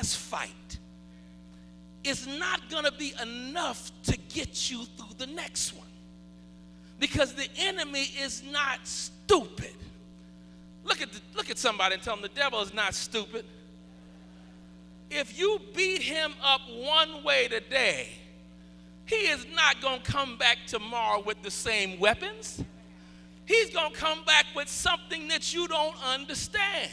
last fight is not going to be enough to get you through the next one. Because the enemy is not stupid. Look at somebody and tell them the devil is not stupid. If you beat him up one way today, he is not going to come back tomorrow with the same weapons. He's going to come back with something that you don't understand.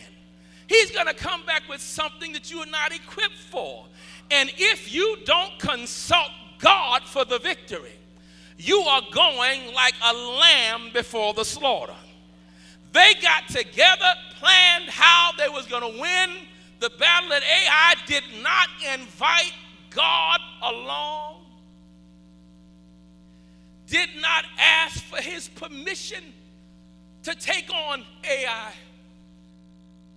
He's going to come back with something that you are not equipped for. And if you don't consult God for the victory, you are going like a lamb before the slaughter. They got together, planned how they was going to win the battle at Ai, did not invite God along, did not ask for his permission to take on Ai.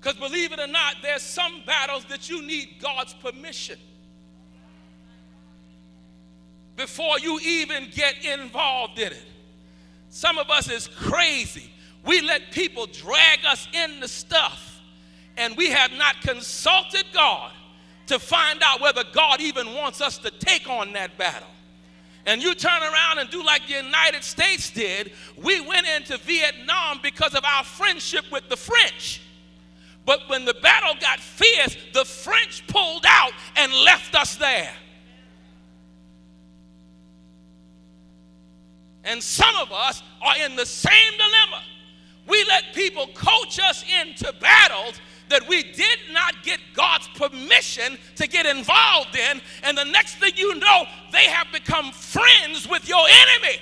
Because believe it or not, there's some battles that you need God's permission before you even get involved in it. Some of us is crazy. We let people drag us into stuff, and we have not consulted God to find out whether God even wants us to take on that battle. And you turn around and do like the United States did. We went into Vietnam because of our friendship with the French. But when the battle got fierce, the French pulled out and left us there. And some of us are in the same dilemma. We let people coach us into battles that we did not get God's permission to get involved in, and the next thing you know, they have become friends with your enemy.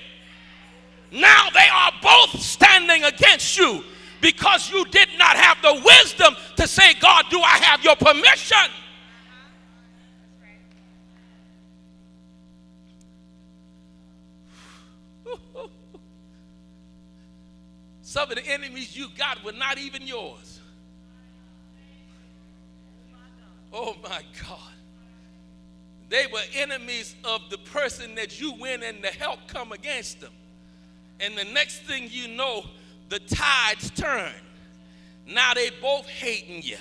Now they are both standing against you because you did not have the wisdom to say, God, do I have your permission? Some of the enemies you got were not even yours. Oh my God. They were enemies of the person that you went in to help come against them. And the next thing you know, the tides turn. Now they both hating you.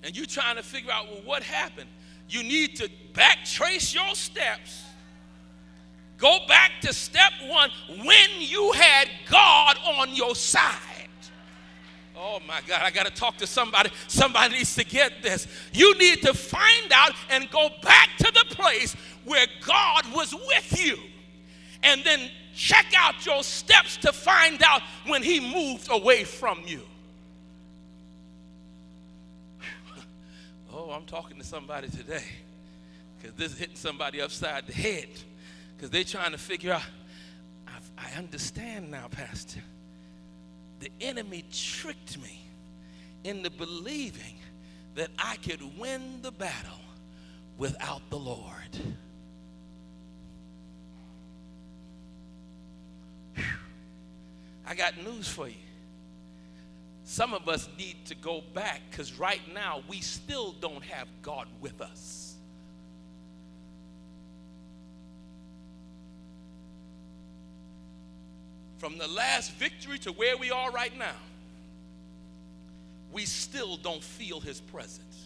And you trying to figure out, well, what happened? You need to backtrace your steps. Go back to step one when you had God on your side. Oh my God, I got to talk to somebody. Somebody needs to get this. You need to find out and go back to the place where God was with you. And then check out your steps to find out when he moved away from you. Oh, I'm talking to somebody today, because this is hitting somebody upside the head, because they're trying to figure out, I understand now, Pastor. The enemy tricked me into believing that I could win the battle without the Lord. Whew. I got news for you. Some of us need to go back, because right now we still don't have God with us. From the last victory to where we are right now, we still don't feel his presence.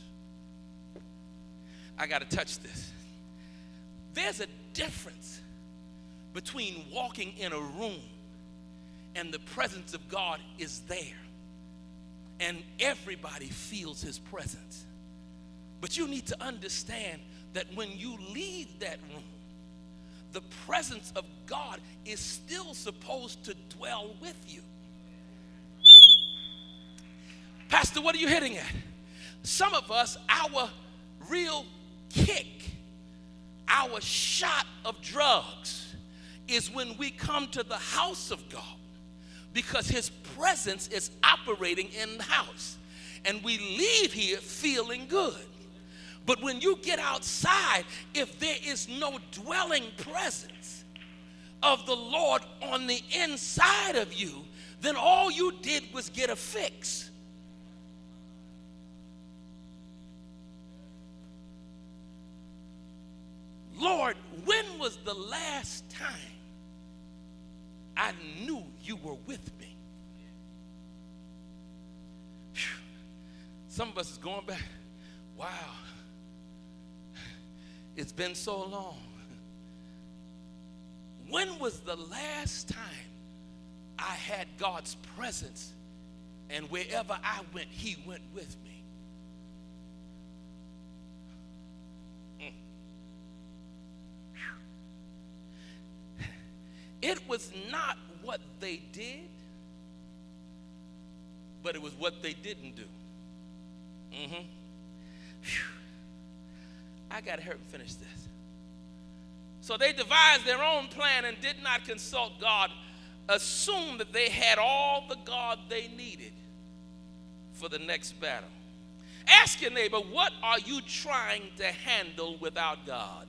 I got to touch this. There's a difference between walking in a room and the presence of God is there, and everybody feels his presence. But you need to understand that when you leave that room, the presence of God is still supposed to dwell with you. Pastor, what are you hitting at? Some of us, our real kick, our shot of drugs is when we come to the house of God, because his presence is operating in the house, and we leave here feeling good. But when you get outside, if there is no dwelling presence of the Lord on the inside of you, then all you did was get a fix. Lord, when was the last time I knew you were with me? Whew. Some of us is going back, wow, It's been so long. When was the last time I had God's presence and wherever I went, he went with me? It was not what they did, but it was what they didn't do. I got to hurry and finish this. So they devised their own plan and did not consult God, assumed that they had all the God they needed for the next battle. Ask your neighbor, what are you trying to handle without God?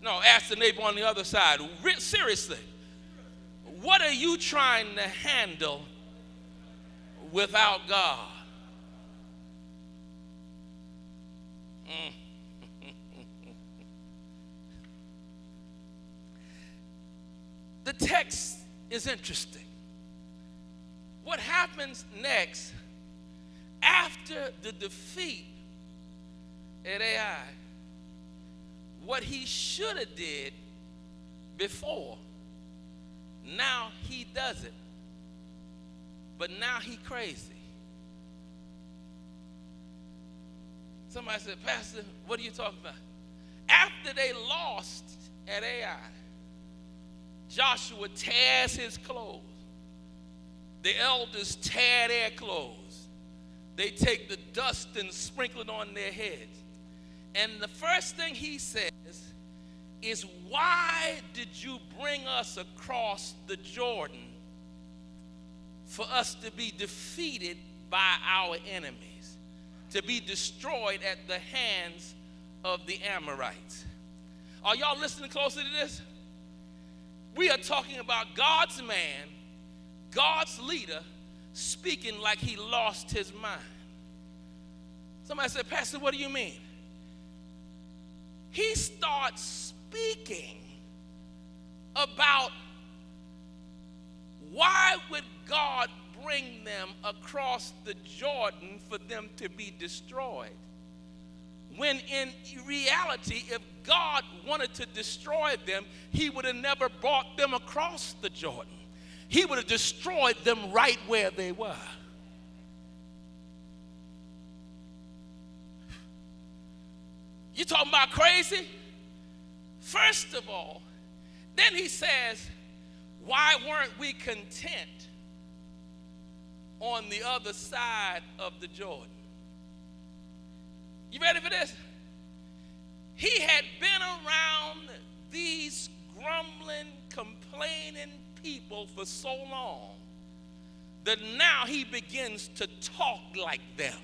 No, ask the neighbor on the other side. Seriously, what are you trying to handle without God? The text is interesting. What happens next after the defeat at Ai? What he should have did before, now he does it. But now he crazy. Somebody said, Pastor, what are you talking about? After they lost at Ai, Joshua tears his clothes. The elders tear their clothes. They take the dust and sprinkle it on their heads. And the first thing he says is, why did you bring us across the Jordan for us to be defeated by our enemies, to be destroyed at the hands of the Amorites? Are y'all listening closely to this? We are talking about God's man, God's leader, speaking like he lost his mind. Somebody said, Pastor, what do you mean? He starts speaking about why would God bring them across the Jordan for them to be destroyed, when in reality, if God wanted to destroy them, he would have never brought them across the Jordan. He would have destroyed them right where they were. You talking about crazy? First of all, then he says, why weren't we content on the other side of the Jordan? You ready for this? He had been around these grumbling, complaining people for so long that now he begins to talk like them.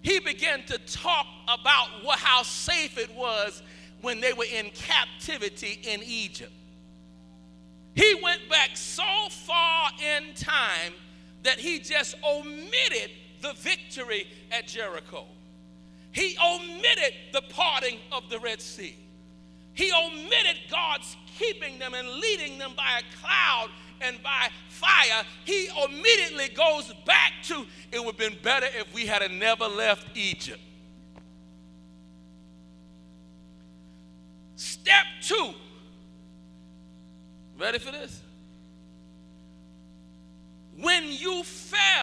He began to talk about how safe it was when they were in captivity in Egypt. He went back so far in time that he just omitted the victory at Jericho. He omitted the parting of the Red Sea. He omitted God's keeping them and leading them by a cloud and by fire. He immediately goes back to, it would have been better if we had never left Egypt. Step 2. Ready for this? When you fell